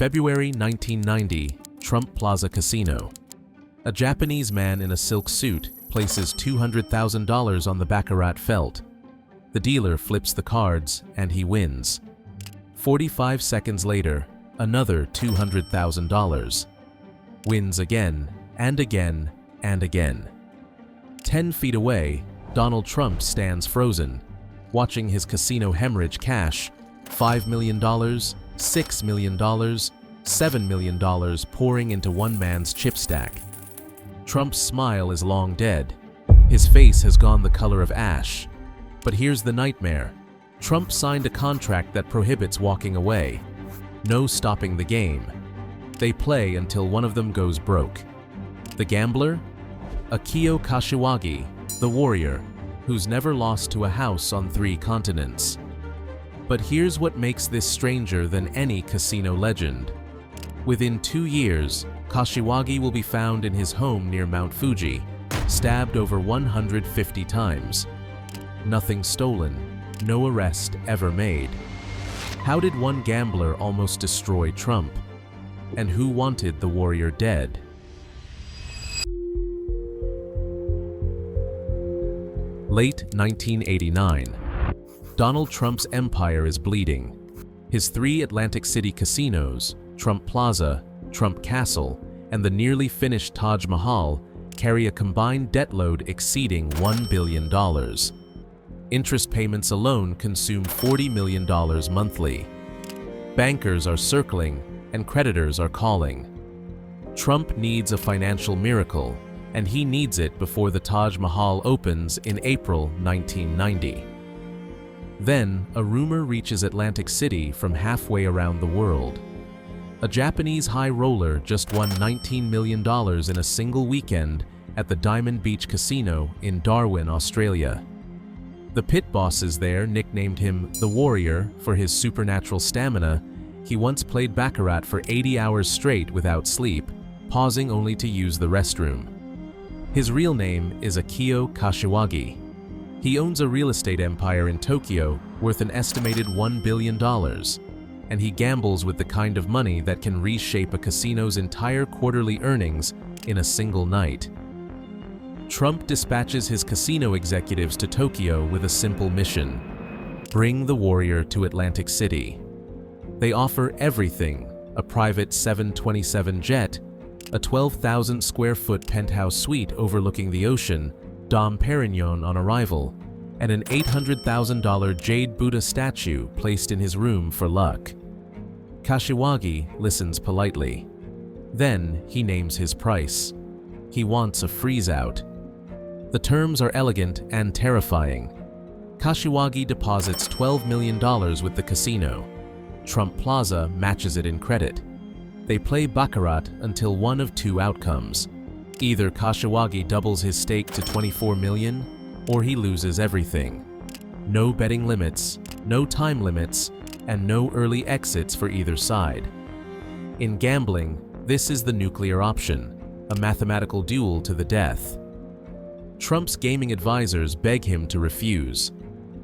February 1990, Trump Plaza Casino. A Japanese man in a silk suit places $200,000 on the Baccarat felt. The dealer flips the cards and he wins. 45 seconds later, another $200,000. Wins again and again and again. 10 feet away, Donald Trump stands frozen, watching his casino hemorrhage cash. $5 million, $6 million, $7 million pouring into one man's chip stack. Trump's smile is long dead. His face has gone the color of ash. But here's the nightmare. Trump signed a contract that prohibits walking away. No stopping the game. They play until one of them goes broke. The gambler? Akio Kashiwagi, the warrior, who's never lost to a house on 3 continents. But here's what makes this stranger than any casino legend. Within 2 years, Kashiwagi will be found in his home near Mount Fuji, stabbed over 150 times. Nothing stolen, no arrest ever made. How did one gambler almost destroy Trump? And who wanted the warrior dead? Late 1989. Donald Trump's empire is bleeding. His 3 Atlantic City casinos, Trump Plaza, Trump Castle, and the nearly finished Taj Mahal, carry a combined debt load exceeding $1 billion. Interest payments alone consume $40 million monthly. Bankers are circling and creditors are calling. Trump needs a financial miracle, and he needs it before the Taj Mahal opens in April 1990. Then, a rumor reaches Atlantic City from halfway around the world. A Japanese high roller just won $19 million in a single weekend at the Diamond Beach Casino in Darwin, Australia. The pit bosses there nicknamed him the Warrior for his supernatural stamina. He once played Baccarat for 80 hours straight without sleep, pausing only to use the restroom. His real name is Akio Kashiwagi. He owns a real estate empire in Tokyo worth an estimated $1 billion, and he gambles with the kind of money that can reshape a casino's entire quarterly earnings in a single night. Trump dispatches his casino executives to Tokyo with a simple mission: bring the warrior to Atlantic City. They offer everything: a private 727 jet, a 12,000 square foot penthouse suite overlooking the ocean, Dom Perignon on arrival, and an $800,000 jade Buddha statue placed in his room for luck. Kashiwagi listens politely. Then he names his price. He wants a freeze-out. The terms are elegant and terrifying. Kashiwagi deposits $12 million with the casino. Trump Plaza matches it in credit. They play Baccarat until one of 2 outcomes. Either Kashiwagi doubles his stake to $24 million, or he loses everything. No betting limits, no time limits, and no early exits for either side. In gambling, this is the nuclear option, a mathematical duel to the death. Trump's gaming advisors beg him to refuse.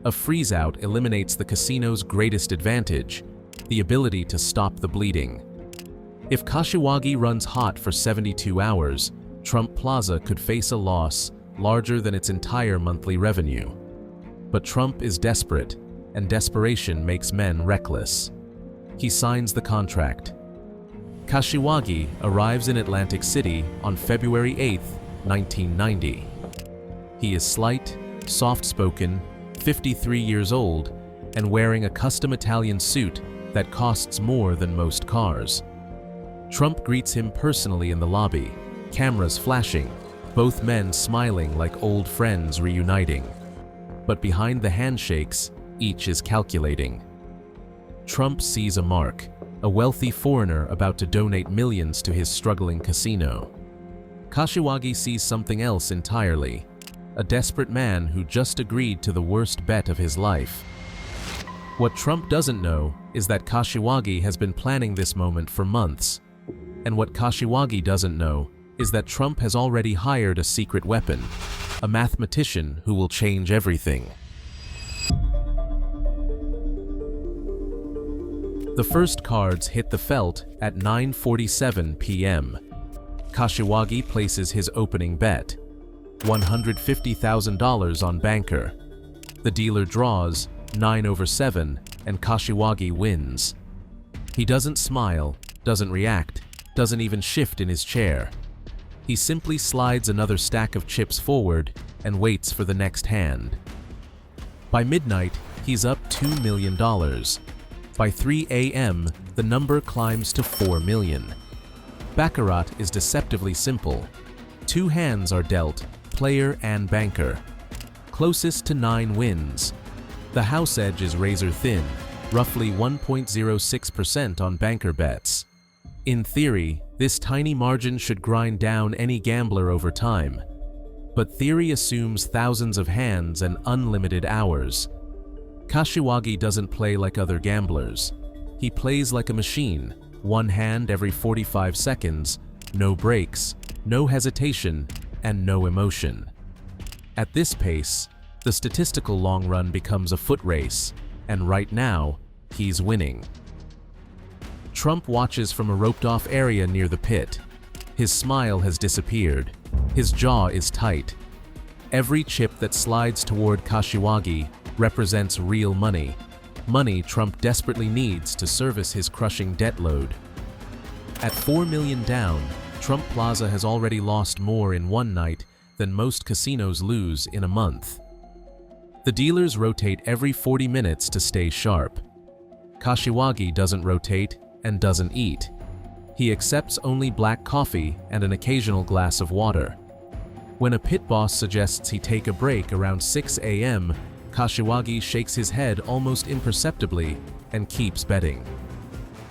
A freeze-out eliminates the casino's greatest advantage, the ability to stop the bleeding. If Kashiwagi runs hot for 72 hours, Trump Plaza could face a loss larger than its entire monthly revenue. But Trump is desperate, and desperation makes men reckless. He signs the contract. Kashiwagi arrives in Atlantic City on February 8, 1990. He is slight, soft-spoken, 53 years old, and wearing a custom Italian suit that costs more than most cars. Trump greets him personally in the lobby, cameras flashing, both men smiling like old friends reuniting. But behind the handshakes, each is calculating. Trump sees a mark, a wealthy foreigner about to donate millions to his struggling casino. Kashiwagi sees something else entirely, a desperate man who just agreed to the worst bet of his life. What Trump doesn't know is that Kashiwagi has been planning this moment for months. And what Kashiwagi doesn't know is that Trump has already hired a secret weapon, a mathematician who will change everything. The first cards hit the felt at 9:47 p.m. Kashiwagi places his opening bet, $150,000 on banker. The dealer draws 9/7 and Kashiwagi wins. He doesn't smile, doesn't react, doesn't even shift in his chair. He simply slides another stack of chips forward and waits for the next hand. By midnight, he's up $2 million. By 3 a.m., the number climbs to 4 million. Baccarat is deceptively simple. Two hands are dealt, player and banker. Closest to 9 wins. The house edge is razor thin, roughly 1.06% on banker bets. In theory, this tiny margin should grind down any gambler over time. But theory assumes thousands of hands and unlimited hours. Kashiwagi doesn't play like other gamblers. He plays like a machine, one hand every 45 seconds, no breaks, no hesitation, and no emotion. At this pace, the statistical long run becomes a foot race, and right now, he's winning. Trump watches from a roped-off area near the pit. His smile has disappeared. His jaw is tight. Every chip that slides toward Kashiwagi represents real money. Money Trump desperately needs to service his crushing debt load. At 4 million down, Trump Plaza has already lost more in one night than most casinos lose in a month. The dealers rotate every 40 minutes to stay sharp. Kashiwagi doesn't rotate and doesn't eat. He accepts only black coffee and an occasional glass of water. When a pit boss suggests he take a break around 6 a.m., Kashiwagi shakes his head almost imperceptibly and keeps betting.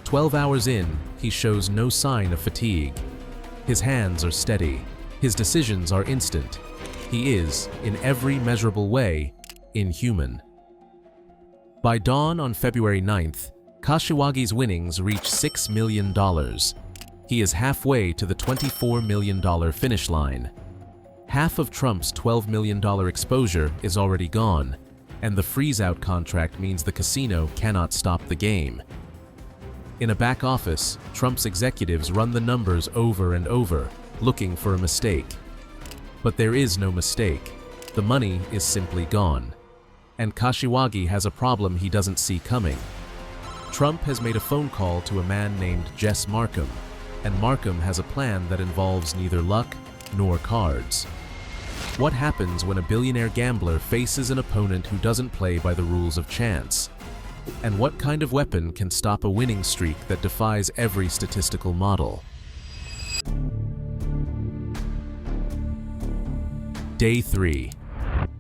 12 hours in, he shows no sign of fatigue. His hands are steady. His decisions are instant. He is, in every measurable way, inhuman. By dawn on February 9th, Kashiwagi's winnings reach $6 million. He is halfway to the $24 million finish line. Half of Trump's $12 million exposure is already gone, and the freeze-out contract means the casino cannot stop the game. In a back office, Trump's executives run the numbers over and over, looking for a mistake. But there is no mistake. The money is simply gone. And Kashiwagi has a problem he doesn't see coming. Trump has made a phone call to a man named Jess Markham, and Markham has a plan that involves neither luck nor cards. What happens when a billionaire gambler faces an opponent who doesn't play by the rules of chance? And what kind of weapon can stop a winning streak that defies every statistical model? Day 3.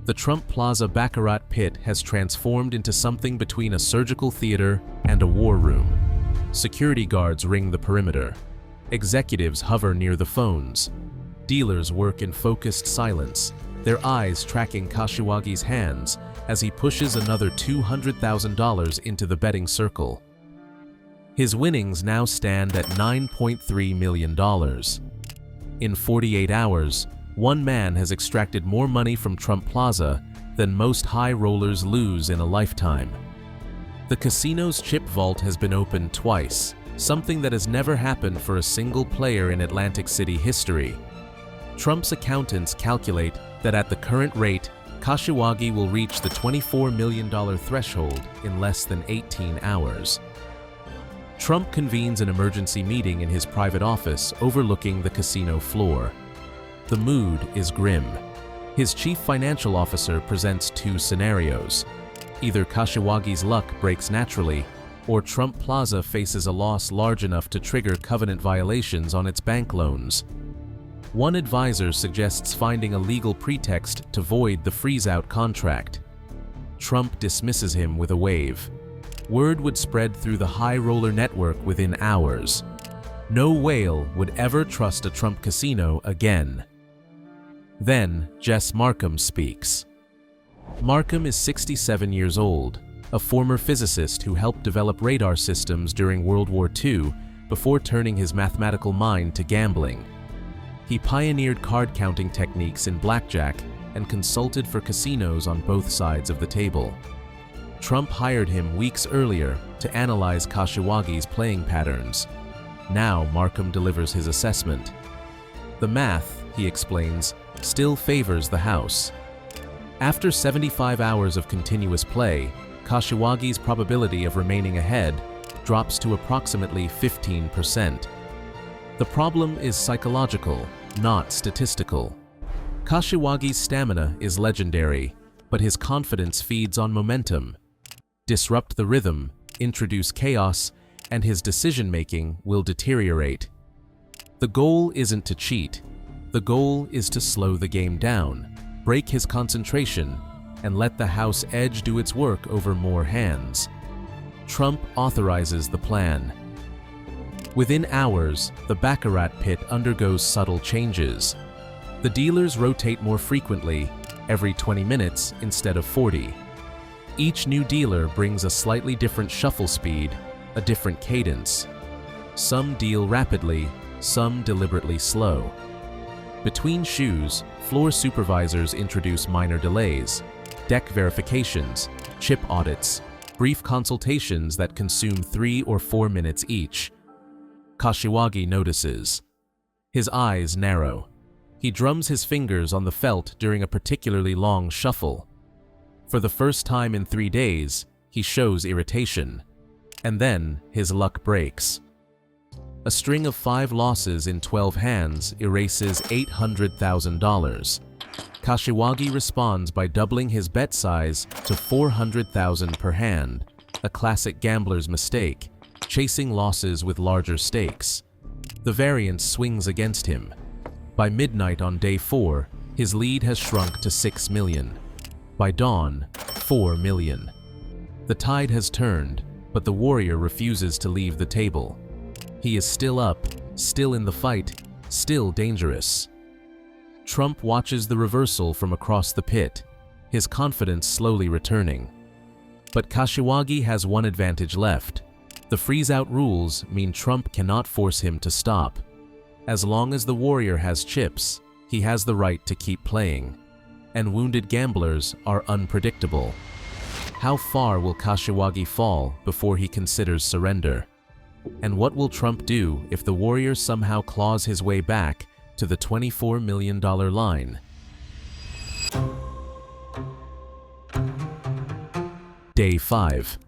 The Trump Plaza Baccarat pit has transformed into something between a surgical theater and a war room. Security guards ring the perimeter. Executives hover near the phones. Dealers work in focused silence, their eyes tracking Kashiwagi's hands as he pushes another $200,000 into the betting circle. His winnings now stand at $9.3 million. In 48 hours, one man has extracted more money from Trump Plaza than most high rollers lose in a lifetime. The casino's chip vault has been opened twice, something that has never happened for a single player in Atlantic City history. Trump's accountants calculate that at the current rate, Kashiwagi will reach the $24 million threshold in less than 18 hours. Trump convenes an emergency meeting in his private office overlooking the casino floor. The mood is grim. His chief financial officer presents two scenarios. Either Kashiwagi's luck breaks naturally, or Trump Plaza faces a loss large enough to trigger covenant violations on its bank loans. One advisor suggests finding a legal pretext to void the freeze-out contract. Trump dismisses him with a wave. Word would spread through the high roller network within hours. No whale would ever trust a Trump casino again. Then, Jess Markham speaks. Markham is 67 years old, a former physicist who helped develop radar systems during World War II before turning his mathematical mind to gambling. He pioneered card-counting techniques in blackjack and consulted for casinos on both sides of the table. Trump hired him weeks earlier to analyze Kashiwagi's playing patterns. Now Markham delivers his assessment. The math, he explains, still favors the house. After 75 hours of continuous play, Kashiwagi's probability of remaining ahead drops to approximately 15%. The problem is psychological, not statistical. Kashiwagi's stamina is legendary, but his confidence feeds on momentum. Disrupt the rhythm, introduce chaos, and his decision-making will deteriorate. The goal isn't to cheat. The goal is to slow the game down, break his concentration, and let the house edge do its work over more hands. Trump authorizes the plan. Within hours, the Baccarat pit undergoes subtle changes. The dealers rotate more frequently, every 20 minutes instead of 40. Each new dealer brings a slightly different shuffle speed, a different cadence. Some deal rapidly, some deliberately slow. Between shoes, floor supervisors introduce minor delays, deck verifications, chip audits, brief consultations that consume 3 or 4 minutes each. Kashiwagi notices. His eyes narrow. He drums his fingers on the felt during a particularly long shuffle. For the first time in 3 days, he shows irritation. And then his luck breaks. A string of 5 losses in 12 hands erases $800,000. Kashiwagi responds by doubling his bet size to $400,000 per hand, a classic gambler's mistake, chasing losses with larger stakes. The variance swings against him. By midnight on day 4, his lead has shrunk to 6 million. By dawn, 4 million. The tide has turned, but the warrior refuses to leave the table. He is still up, still in the fight, still dangerous. Trump watches the reversal from across the pit, his confidence slowly returning. But Kashiwagi has one advantage left. The freeze-out rules mean Trump cannot force him to stop. As long as the warrior has chips, he has the right to keep playing. And wounded gamblers are unpredictable. How far will Kashiwagi fall before he considers surrender? And what will Trump do if the warrior somehow claws his way back to the $24 million line? Day 5.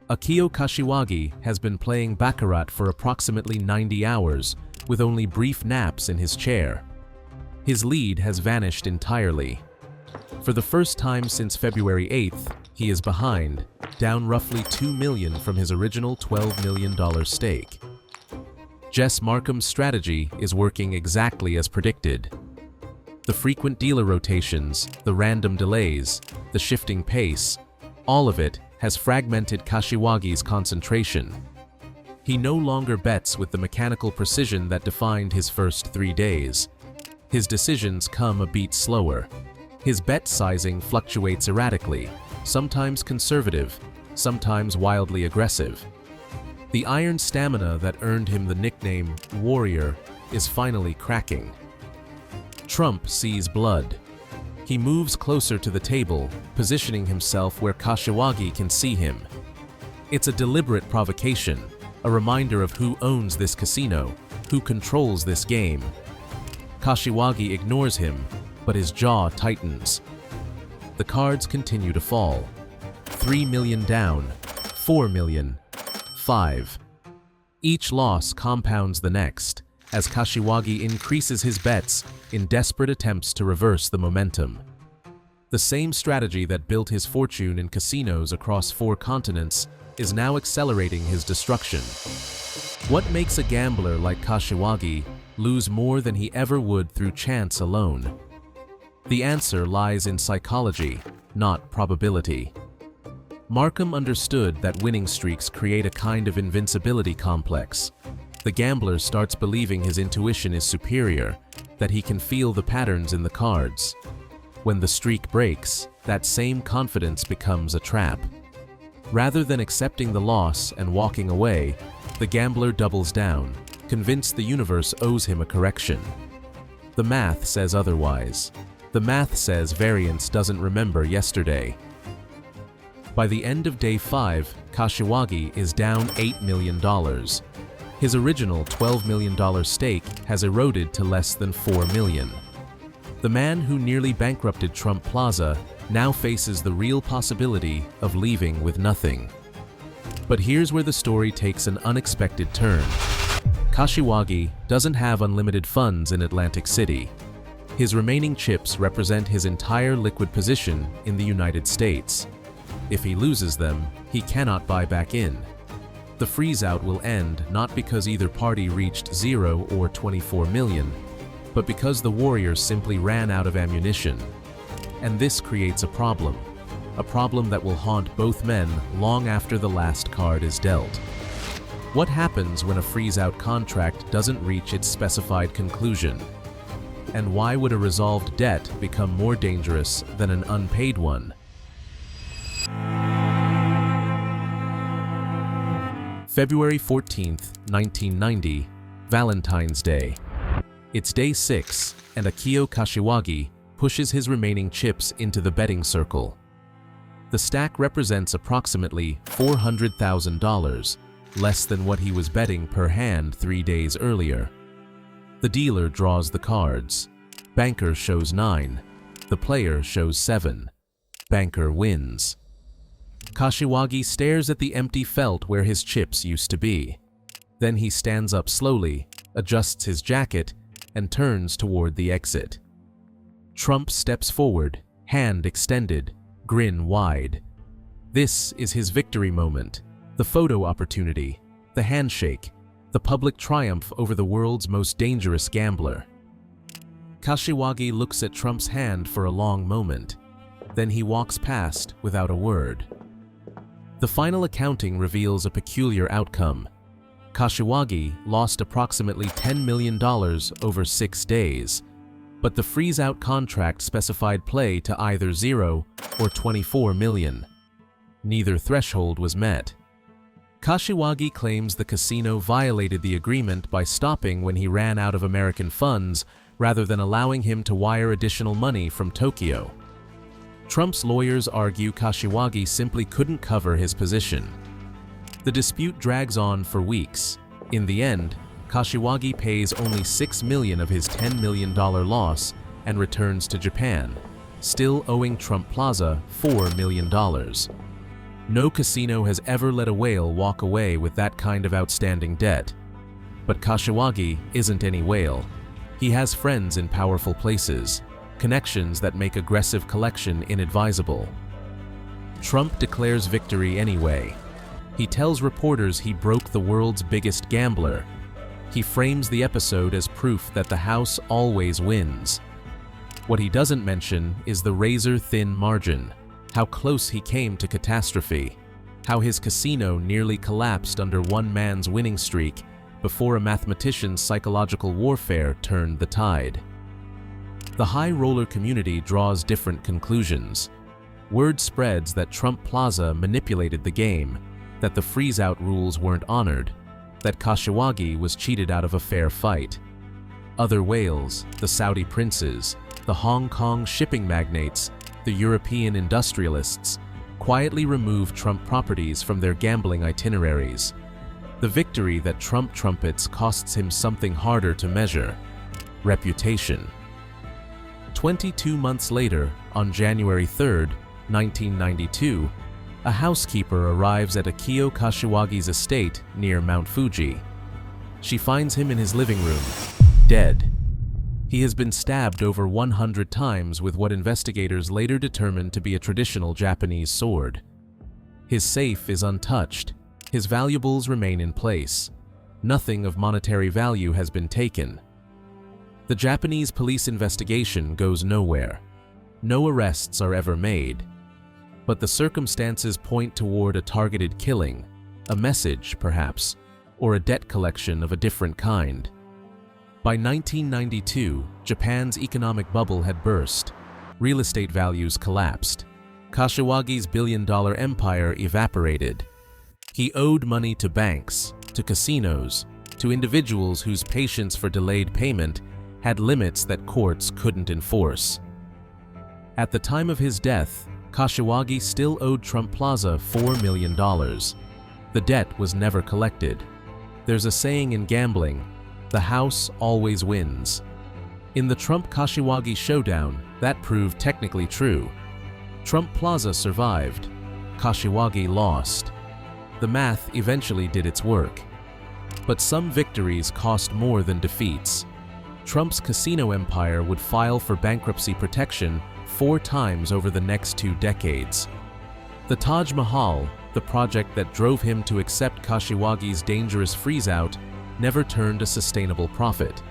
Akio Kashiwagi has been playing Baccarat for approximately 90 hours, with only brief naps in his chair. His lead has vanished entirely. For the first time since February 8th, he is behind, down roughly $2 million from his original $12 million stake. Jess Markham's strategy is working exactly as predicted. The frequent dealer rotations, the random delays, the shifting pace, all of it has fragmented Kashiwagi's concentration. He no longer bets with the mechanical precision that defined his first 3 days. His decisions come a beat slower. His bet sizing fluctuates erratically, sometimes conservative, sometimes wildly aggressive. The iron stamina that earned him the nickname Warrior is finally cracking. Trump sees blood. He moves closer to the table, positioning himself where Kashiwagi can see him. It's a deliberate provocation, a reminder of who owns this casino, who controls this game. Kashiwagi ignores him, but his jaw tightens. The cards continue to fall. 3 million down, 4 million, 5. Each loss compounds the next, as Kashiwagi increases his bets in desperate attempts to reverse the momentum. The same strategy that built his fortune in casinos across 4 continents is now accelerating his destruction. What makes a gambler like Kashiwagi lose more than he ever would through chance alone? The answer lies in psychology, not probability. Markham understood that winning streaks create a kind of invincibility complex. The gambler starts believing his intuition is superior, that he can feel the patterns in the cards. When the streak breaks, that same confidence becomes a trap. Rather than accepting the loss and walking away, the gambler doubles down, convinced the universe owes him a correction. The math says otherwise. The math says variance doesn't remember yesterday. By the end of day 5, Kashiwagi is down $8 million. His original $12 million stake has eroded to less than $4 million. The man who nearly bankrupted Trump Plaza now faces the real possibility of leaving with nothing. But here's where the story takes an unexpected turn. Kashiwagi doesn't have unlimited funds in Atlantic City. His remaining chips represent his entire liquid position in the United States. If he loses them, he cannot buy back in. The freeze-out will end not because either party reached 0 or 24 million, but because the warriors simply ran out of ammunition. And this creates a problem that will haunt both men long after the last card is dealt. What happens when a freeze-out contract doesn't reach its specified conclusion? And why would a resolved debt become more dangerous than an unpaid one? February 14th, 1990, Valentine's Day. It's day 6, and Akio Kashiwagi pushes his remaining chips into the betting circle. The stack represents approximately $400,000, less than what he was betting per hand 3 days earlier. The dealer draws the cards. Banker shows 9. The player shows 7. Banker wins. Kashiwagi stares at the empty felt where his chips used to be. Then he stands up slowly, adjusts his jacket, and turns toward the exit. Trump steps forward, hand extended, grin wide. This is his victory moment, the photo opportunity, the handshake, the public triumph over the world's most dangerous gambler. Kashiwagi looks at Trump's hand for a long moment. Then he walks past without a word. The final accounting reveals a peculiar outcome. Kashiwagi lost approximately $10 million over 6 days, but the freeze-out contract specified play to either 0 or 24 million. Neither threshold was met. Kashiwagi claims the casino violated the agreement by stopping when he ran out of American funds rather than allowing him to wire additional money from Tokyo. Trump's lawyers argue Kashiwagi simply couldn't cover his position. The dispute drags on for weeks. In the end, Kashiwagi pays only $6 million of his $10 million loss and returns to Japan, still owing Trump Plaza $4 million. No casino has ever let a whale walk away with that kind of outstanding debt. But Kashiwagi isn't any whale. He has friends in powerful places, connections that make aggressive collection inadvisable. Trump declares victory anyway. He tells reporters he broke the world's biggest gambler. He frames the episode as proof that the house always wins. What he doesn't mention is the razor-thin margin, how close he came to catastrophe, how his casino nearly collapsed under one man's winning streak before a mathematician's psychological warfare turned the tide. The high roller community draws different conclusions. Word spreads that Trump Plaza manipulated the game, that the freeze-out rules weren't honored, that Kashiwagi was cheated out of a fair fight. Other whales, the Saudi princes, the Hong Kong shipping magnates, the European industrialists, quietly removed Trump properties from their gambling itineraries. The victory that Trump trumpets costs him something harder to measure: reputation. 22 months later, on January 3, 1992, a housekeeper arrives at Akio Kashiwagi's estate near Mount Fuji. She finds him in his living room, dead. He has been stabbed over 100 times with what investigators later determined to be a traditional Japanese sword. His safe is untouched. His valuables remain in place. Nothing of monetary value has been taken. The Japanese police investigation goes nowhere. No arrests are ever made. But the circumstances point toward a targeted killing, a message, perhaps, or a debt collection of a different kind. By 1992, Japan's economic bubble had burst. Real estate values collapsed. Kashiwagi's billion-dollar empire evaporated. He owed money to banks, to casinos, to individuals whose patience for delayed payment had limits that courts couldn't enforce. At the time of his death, Kashiwagi still owed Trump Plaza $4 million. The debt was never collected. There's a saying in gambling, the house always wins. In the Trump-Kashiwagi showdown, that proved technically true. Trump Plaza survived. Kashiwagi lost. The math eventually did its work. But some victories cost more than defeats. Trump's casino empire would file for bankruptcy protection 4 times over the next 2 decades. The Taj Mahal, the project that drove him to accept Kashiwagi's dangerous freeze-out, never turned a sustainable profit.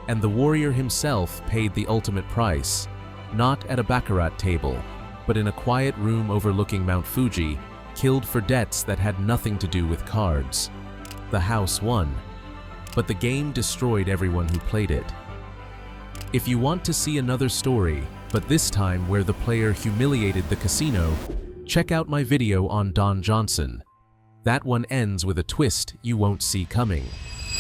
And the warrior himself paid the ultimate price, not at a Baccarat table, but in a quiet room overlooking Mount Fuji, killed for debts that had nothing to do with cards. The house won, but the game destroyed everyone who played it. If you want to see another story, but this time where the player humiliated the casino, check out my video on Don Johnson. That one ends with a twist you won't see coming.